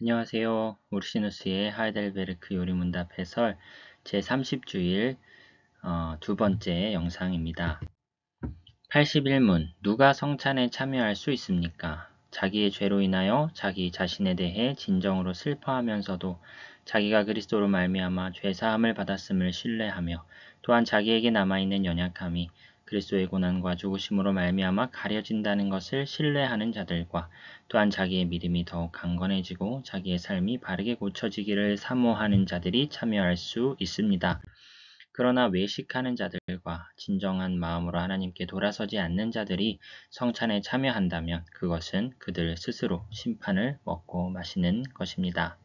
안녕하세요. 우르시누스의 하이델베르크 요리문답 해설 제30주일 두 번째 영상입니다. 81문 누가 성찬에 참여할 수 있습니까? 자기의 죄로 인하여 자기 자신에 대해 진정으로 슬퍼하면서도 자기가 그리스도로 말미암아 죄사함을 받았음을 신뢰하며 또한 자기에게 남아있는 연약함이 그리스도의 고난과 죽으심으로 말미암아 가려진다는 것을 신뢰하는 자들과 또한 자기의 믿음이 더욱 강건해지고 자기의 삶이 바르게 고쳐지기를 사모하는 자들이 참여할 수 있습니다. 그러나 외식하는 자들과 진정한 마음으로 하나님께 돌아서지 않는 자들이 성찬에 참여한다면 그것은 그들 스스로 심판을 먹고 마시는 것입니다.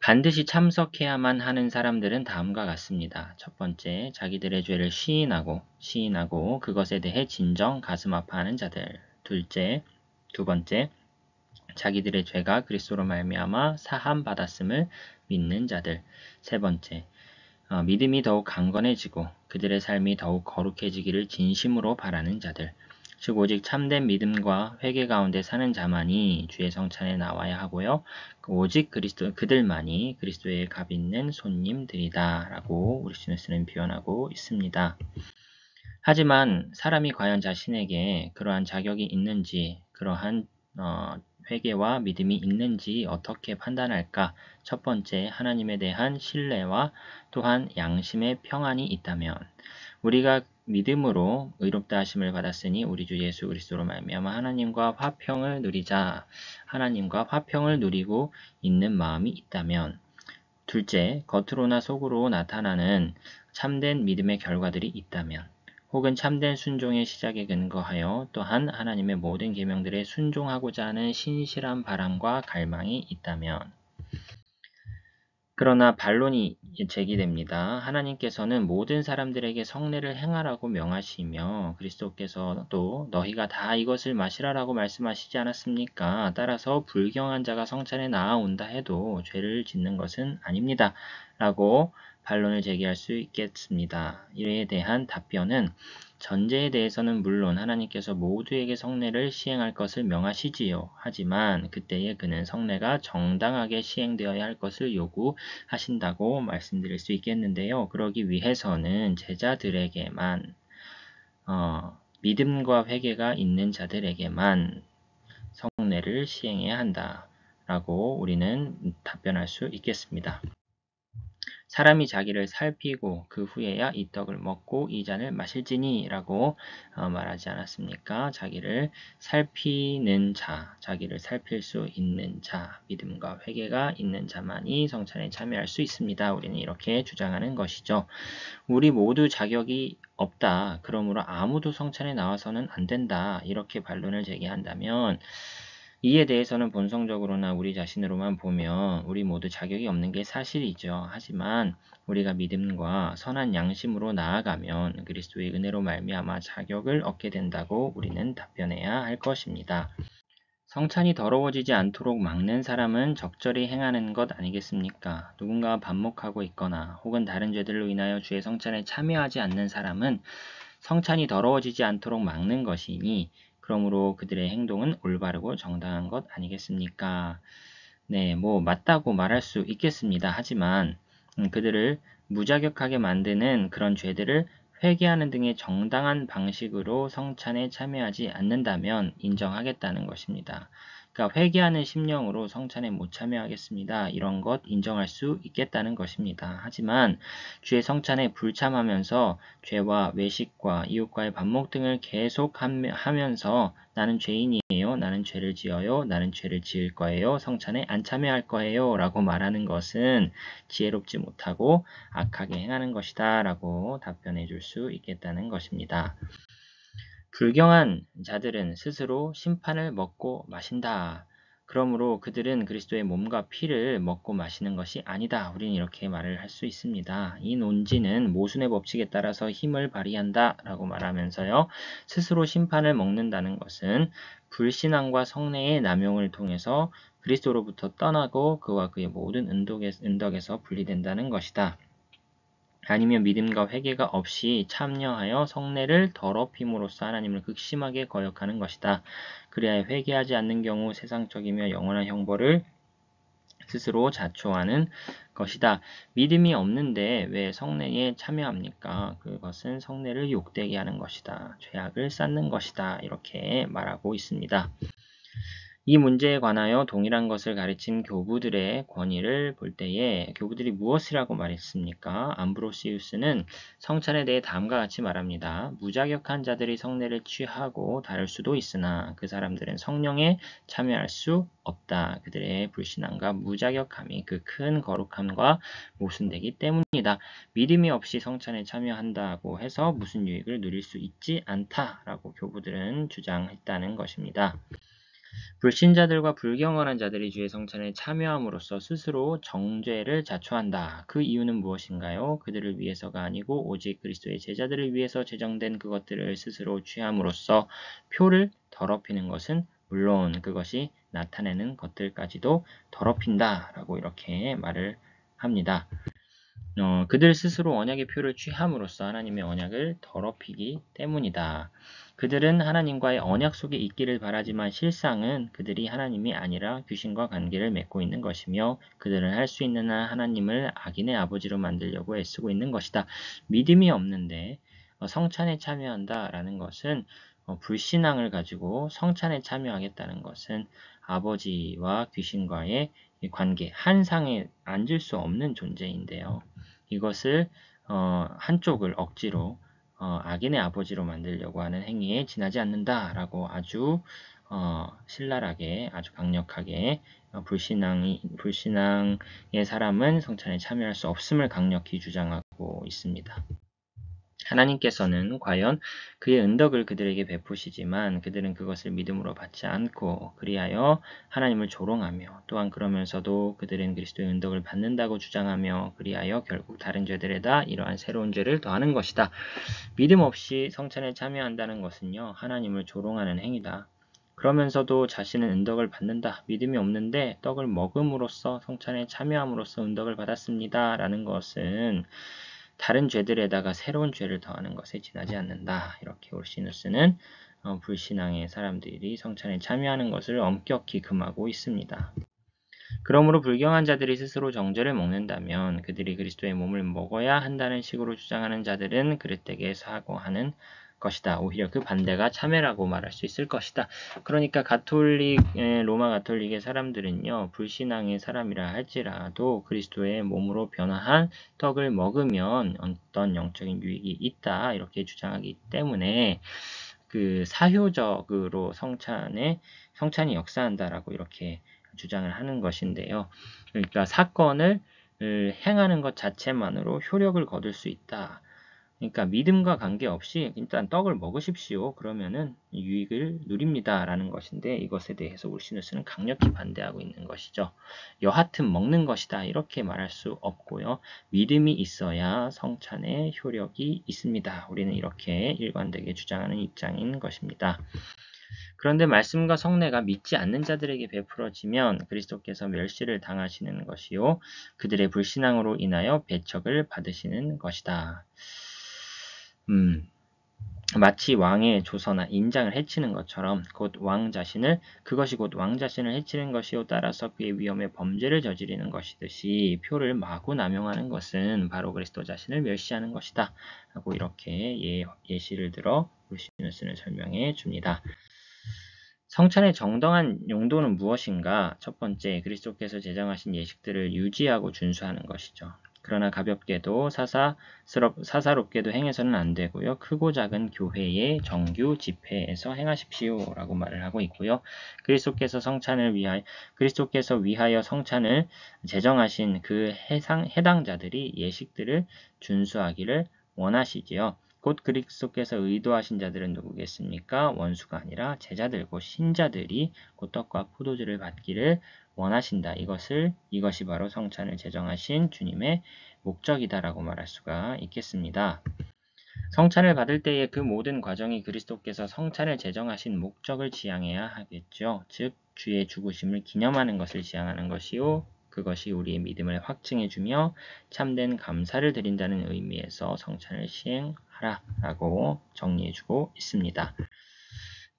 반드시 참석해야만 하는 사람들은 다음과 같습니다. 첫 번째, 자기들의 죄를 시인하고 그것에 대해 진정 가슴 아파하는 자들. 두 번째, 자기들의 죄가 그리스도로 말미암아 사함 받았음을 믿는 자들. 세 번째, 믿음이 더욱 강건해지고 그들의 삶이 더욱 거룩해지기를 진심으로 바라는 자들. 즉 오직 참된 믿음과 회개 가운데 사는 자만이 주의 성찬에 나와야 하고요. 오직 그들만이 그리스도의 값 있는 손님들이다 라고 우리시누스는 표현하고 있습니다. 하지만 사람이 과연 자신에게 그러한 자격이 있는지, 그러한 회개와 믿음이 있는지 어떻게 판단할까? 첫 번째, 하나님에 대한 신뢰와 또한 양심의 평안이 있다면, 우리가 믿음으로 의롭다 하심을 받았으니 우리 주 예수 그리스도로 말미암아 하나님과 화평을 누리고 있는 마음이 있다면, 둘째, 겉으로나 속으로 나타나는 참된 믿음의 결과들이 있다면, 혹은 참된 순종의 시작에 근거하여 또한 하나님의 모든 계명들에 순종하고자 하는 신실한 바람과 갈망이 있다면, 그러나 반론이 제기됩니다. 하나님께서는 모든 사람들에게 성례를 행하라고 명하시며 그리스도께서도 너희가 다 이것을 마시라라고 말씀하시지 않았습니까? 따라서 불경한 자가 성찬에 나아온다 해도 죄를 짓는 것은 아닙니다. 라고 반론을 제기할 수 있겠습니다. 이에 대한 답변은 전제에 대해서는 물론 하나님께서 모두에게 성례를 시행할 것을 명하시지요. 하지만 그때에 그는 성례가 정당하게 시행되어야 할 것을 요구하신다고 말씀드릴 수 있겠는데요. 그러기 위해서는 제자들에게만 믿음과 회개가 있는 자들에게만 성례를 시행해야 한다라고 우리는 답변할 수 있겠습니다. 사람이 자기를 살피고 그 후에야 이 떡을 먹고 이 잔을 마실지니 라고 말하지 않았습니까? 자기를 살피는 자, 자기를 살필 수 있는 자, 믿음과 회개가 있는 자만이 성찬에 참여할 수 있습니다. 우리는 이렇게 주장하는 것이죠. 우리 모두 자격이 없다. 그러므로 아무도 성찬에 나와서는 안 된다. 이렇게 반론을 제기한다면 이에 대해서는 본성적으로나 우리 자신으로만 보면 우리 모두 자격이 없는 게 사실이죠. 하지만 우리가 믿음과 선한 양심으로 나아가면 그리스도의 은혜로 말미암아 자격을 얻게 된다고 우리는 답변해야 할 것입니다. 성찬이 더러워지지 않도록 막는 사람은 적절히 행하는 것 아니겠습니까? 누군가와 반목하고 있거나 혹은 다른 죄들로 인하여 주의 성찬에 참여하지 않는 사람은 성찬이 더러워지지 않도록 막는 것이니 그러므로 그들의 행동은 올바르고 정당한 것 아니겠습니까? 네, 맞다고 말할 수 있겠습니다. 하지만 그들을 무자격하게 만드는 그런 죄들을 회개하는 등의 정당한 방식으로 성찬에 참여하지 않는다면 인정하겠다는 것입니다. 그러니까 회개하는 심령으로 성찬에 못 참여하겠습니다. 이런 것 인정할 수 있겠다는 것입니다. 하지만 주의 성찬에 불참하면서 죄와 외식과 이웃과의 반목 등을 계속 하면서 나는 죄인이에요. 나는 죄를 지어요. 나는 죄를 지을 거예요. 성찬에 안 참여할 거예요. 라고 말하는 것은 지혜롭지 못하고 악하게 행하는 것이다. 라고 답변해 줄 수 있겠다는 것입니다. 불경한 자들은 스스로 심판을 먹고 마신다. 그러므로 그들은 그리스도의 몸과 피를 먹고 마시는 것이 아니다. 우리는 이렇게 말을 할 수 있습니다. 이 논지는 모순의 법칙에 따라서 힘을 발휘한다 라고 말하면서요. 스스로 심판을 먹는다는 것은 불신앙과 성례의 남용을 통해서 그리스도로부터 떠나고 그와 그의 모든 은덕에서 분리된다는 것이다. 아니면 믿음과 회개가 없이 참여하여 성례를 더럽힘으로써 하나님을 극심하게 거역하는 것이다. 그리하여 회개하지 않는 경우 세상적이며 영원한 형벌을 스스로 자초하는 것이다. 믿음이 없는데 왜 성례에 참여합니까? 그것은 성례를 욕되게 하는 것이다. 죄악을 쌓는 것이다. 이렇게 말하고 있습니다. 이 문제에 관하여 동일한 것을 가르친 교부들의 권위를 볼 때에 교부들이 무엇이라고 말했습니까? 암브로시우스는 성찬에 대해 다음과 같이 말합니다. 무자격한 자들이 성례를 취하고 다를 수도 있으나 그 사람들은 성령에 참여할 수 없다. 그들의 불신앙과 무자격함이 그 큰 거룩함과 모순되기 때문이다. 믿음이 없이 성찬에 참여한다고 해서 무슨 유익을 누릴 수 있지 않다라고 교부들은 주장했다는 것입니다. 불신자들과 불경건한 자들이 주의 성찬에 참여함으로써 스스로 정죄를 자초한다. 그 이유는 무엇인가요? 그들을 위해서가 아니고 오직 그리스도의 제자들을 위해서 제정된 그것들을 스스로 취함으로써 표를 더럽히는 것은 물론 그것이 나타내는 것들까지도 더럽힌다. 라고 이렇게 말을 합니다. 그들 스스로 언약의 표를 취함으로써 하나님의 언약을 더럽히기 때문이다. 그들은 하나님과의 언약 속에 있기를 바라지만 실상은 그들이 하나님이 아니라 귀신과 관계를 맺고 있는 것이며 그들은 할 수 있는 한 하나님을 악인의 아버지로 만들려고 애쓰고 있는 것이다. 믿음이 없는데 성찬에 참여한다라는 것은 불신앙을 가지고 성찬에 참여하겠다는 것은 아버지와 귀신과의 관계, 한 상에 앉을 수 없는 존재인데요. 이것을 한쪽을 억지로 악인의 아버지로 만들려고 하는 행위에 지나지 않는다라고 아주 신랄하게 아주 강력하게 불신앙의 사람은 성찬에 참여할 수 없음을 강력히 주장하고 있습니다. 하나님께서는 과연 그의 은덕을 그들에게 베푸시지만 그들은 그것을 믿음으로 받지 않고 그리하여 하나님을 조롱하며 또한 그러면서도 그들은 그리스도의 은덕을 받는다고 주장하며 그리하여 결국 다른 죄들에다 이러한 새로운 죄를 더하는 것이다. 믿음 없이 성찬에 참여한다는 것은요, 하나님을 조롱하는 행위다. 그러면서도 자신은 은덕을 받는다. 믿음이 없는데 떡을 먹음으로써 성찬에 참여함으로써 은덕을 받았습니다. 라는 것은 다른 죄들에다가 새로운 죄를 더하는 것에 지나지 않는다. 이렇게 올시누스는 불신앙의 사람들이 성찬에 참여하는 것을 엄격히 금하고 있습니다. 그러므로 불경한 자들이 스스로 정죄를 먹는다면 그들이 그리스도의 몸을 먹어야 한다는 식으로 주장하는 자들은 그릇되게 사고하는 것이다. 오히려 그 반대가 참회라고 말할 수 있을 것이다. 그러니까 로마 가톨릭의 사람들은요, 불신앙의 사람이라 할지라도 그리스도의 몸으로 변화한 떡을 먹으면 어떤 영적인 유익이 있다. 이렇게 주장하기 때문에 그 사효적으로 성찬이 역사한다라고 이렇게 주장을 하는 것인데요. 그러니까 사건을 행하는 것 자체만으로 효력을 거둘 수 있다. 그러니까 믿음과 관계없이 일단 떡을 먹으십시오. 그러면은 유익을 누립니다. 라는 것인데 이것에 대해서 울시누스는 강력히 반대하고 있는 것이죠. 여하튼 먹는 것이다. 이렇게 말할 수 없고요. 믿음이 있어야 성찬의 효력이 있습니다. 우리는 이렇게 일관되게 주장하는 입장인 것입니다. 그런데 말씀과 성례가 믿지 않는 자들에게 베풀어지면 그리스도께서 멸시를 당하시는 것이요 그들의 불신앙으로 인하여 배척을 받으시는 것이다. 마치 왕의 조서나 인장을 해치는 것처럼 그것이 곧 왕 자신을 해치는 것이요 따라서 그의 위험에 범죄를 저지르는 것이듯이 표를 마구 남용하는 것은 바로 그리스도 자신을 멸시하는 것이다. 하고 이렇게 예시를 들어 루시누스는 설명해 줍니다. 성찬의 정당한 용도는 무엇인가? 첫 번째, 그리스도께서 제정하신 예식들을 유지하고 준수하는 것이죠. 그러나 가볍게도 사사롭게도 행해서는 안 되고요. 크고 작은 교회의 정규 집회에서 행하십시오. 라고 말을 하고 있고요. 그리스도께서 위하여 성찬을 제정하신 그 해당자들이 예식들을 준수하기를 원하시지요. 곧 그리스도께서 의도하신 자들은 누구겠습니까? 원수가 아니라 제자들 곧 신자들이 곧 떡과 포도주를 받기를 원하신다. 이것이 바로 성찬을 제정하신 주님의 목적이다라고 말할 수가 있겠습니다. 성찬을 받을 때의 그 모든 과정이 그리스도께서 성찬을 제정하신 목적을 지향해야 하겠죠. 즉 주의 죽으심을 기념하는 것을 지향하는 것이요. 그것이 우리의 믿음을 확증해주며 참된 감사를 드린다는 의미에서 성찬을 시행하라라고 정리해주고 있습니다.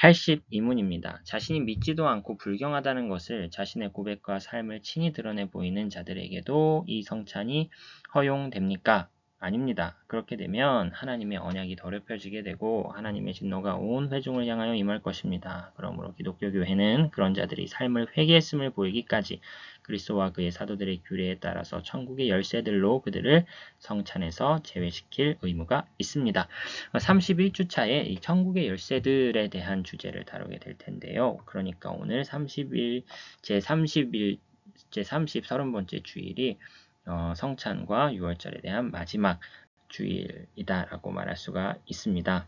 82문입니다. 자신이 믿지도 않고 불경하다는 것을 자신의 고백과 삶을 친히 드러내 보이는 자들에게도 이 성찬이 허용됩니까? 아닙니다. 그렇게 되면 하나님의 언약이 더럽혀지게 되고 하나님의 진노가 온 회중을 향하여 임할 것입니다. 그러므로 기독교 교회는 그런 자들이 삶을 회개했음을 보이기까지 그리스도와 그의 사도들의 규례에 따라서 천국의 열쇠들로 그들을 성찬에서 제외시킬 의무가 있습니다. 31주차에 이 천국의 열쇠들에 대한 주제를 다루게 될 텐데요. 그러니까 오늘 30번째 주일이 성찬과 유월절에 대한 마지막 주일이다라고 말할 수가 있습니다.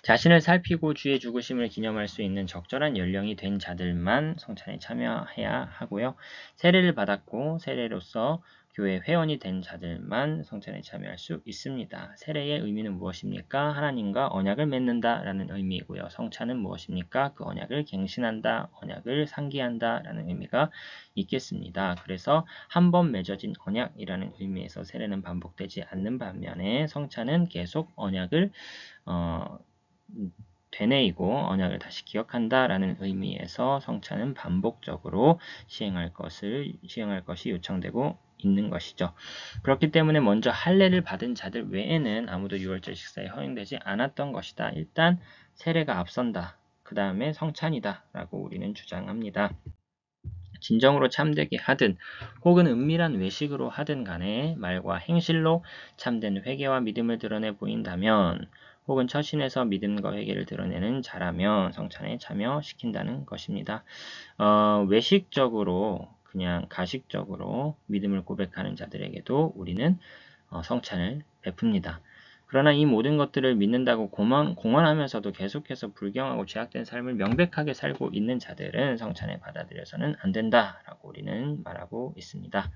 자신을 살피고 주의 죽으심을 기념할 수 있는 적절한 연령이 된 자들만 성찬에 참여해야 하고요. 세례를 받았고 세례로서 교회 회원이 된 자들만 성찬에 참여할 수 있습니다. 세례의 의미는 무엇입니까? 하나님과 언약을 맺는다라는 의미이고요. 성찬은 무엇입니까? 그 언약을 갱신한다, 언약을 상기한다라는 의미가 있겠습니다. 그래서 한 번 맺어진 언약이라는 의미에서 세례는 반복되지 않는 반면에 성찬은 계속 언약을 되뇌이고 언약을 다시 기억한다라는 의미에서 성찬은 반복적으로 시행할 것이 요청되고 있는 것이죠. 그렇기 때문에 먼저 할례를 받은 자들 외에는 아무도 유월절 식사에 허용되지 않았던 것이다. 일단 세례가 앞선다. 그 다음에 성찬이다 라고 우리는 주장합니다. 진정으로 참되게 하든 혹은 은밀한 외식으로 하든 간에 말과 행실로 참된 회개와 믿음을 드러내 보인다면 혹은 처신해서 믿음과 회개를 드러내는 자라면 성찬에 참여시킨다는 것입니다. 외식적으로 그냥 가식적으로 믿음을 고백하는 자들에게도 우리는 성찬을 베풉니다. 그러나 이 모든 것들을 믿는다고 공언하면서도 계속해서 불경하고 죄악된 삶을 명백하게 살고 있는 자들은 성찬에 받아들여서는 안 된다라고 우리는 말하고 있습니다.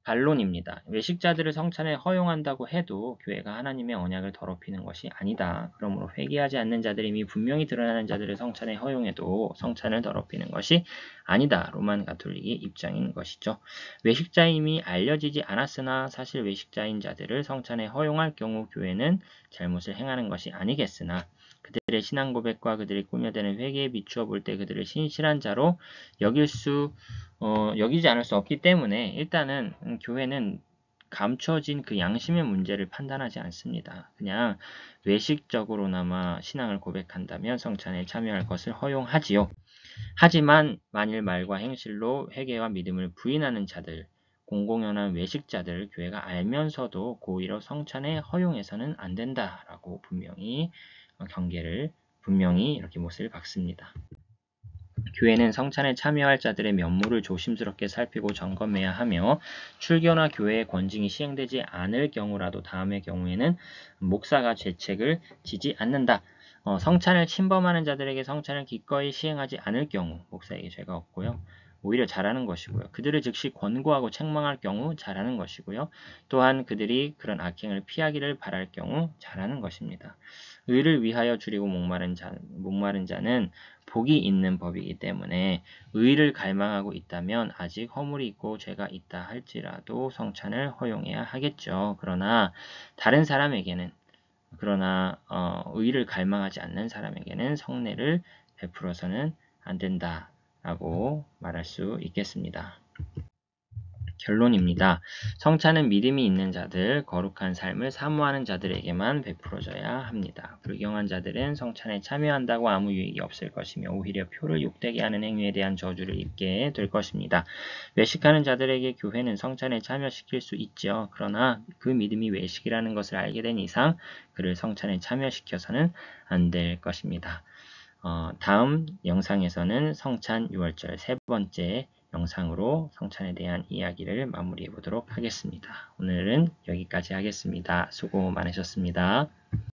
반론입니다. 외식자들을 성찬에 허용한다고 해도 교회가 하나님의 언약을 더럽히는 것이 아니다. 그러므로 회개하지 않는 자들이 이미 분명히 드러나는 자들을 성찬에 허용해도 성찬을 더럽히는 것이 아니다. 로만 가톨릭의 입장인 것이죠. 외식자임이 알려지지 않았으나 사실 외식자인 자들을 성찬에 허용할 경우 교회는 잘못을 행하는 것이 아니겠으나 그들의 신앙 고백과 그들이 꾸며대는 회개에 비추어 볼 때 그들을 신실한 자로 여기지 않을 수 없기 때문에 일단은 교회는 감춰진 그 양심의 문제를 판단하지 않습니다. 그냥 외식적으로나마 신앙을 고백한다면 성찬에 참여할 것을 허용하지요. 하지만 만일 말과 행실로 회개와 믿음을 부인하는 자들, 공공연한 외식자들 교회가 알면서도 고의로 성찬에 허용해서는 안 된다라고 분명히 이렇게 못을 박습니다. 교회는 성찬에 참여할 자들의 면모를 조심스럽게 살피고 점검해야 하며 출교나 교회의 권징이 시행되지 않을 경우라도 다음의 경우에는 목사가 죄책을 지지 않는다. 성찬을 침범하는 자들에게 성찬을 기꺼이 시행하지 않을 경우 목사에게 죄가 없고요. 오히려 잘하는 것이고요. 그들을 즉시 권고하고 책망할 경우 잘하는 것이고요. 또한 그들이 그런 악행을 피하기를 바랄 경우 잘하는 것입니다. 의를 위하여 줄이고 목마른 자는 복이 있는 법이기 때문에 의를 갈망하고 있다면 아직 허물이 있고 죄가 있다 할지라도 성찬을 허용해야 하겠죠. 그러나 의를 갈망하지 않는 사람에게는 성례를 베풀어서는 안 된다라고 말할 수 있겠습니다. 결론입니다. 성찬은 믿음이 있는 자들, 거룩한 삶을 사모하는 자들에게만 베풀어져야 합니다. 불경한 자들은 성찬에 참여한다고 아무 유익이 없을 것이며 오히려 표를 욕되게 하는 행위에 대한 저주를 입게 될 것입니다. 외식하는 자들에게 교회는 성찬에 참여시킬 수 있죠. 그러나 그 믿음이 외식이라는 것을 알게 된 이상 그를 성찬에 참여시켜서는 안 될 것입니다. 다음 영상에서는 성찬 6월절 세 번째 영상으로 성찬에 대한 이야기를 마무리해 보도록 하겠습니다. 오늘은 여기까지 하겠습니다. 수고 많으셨습니다.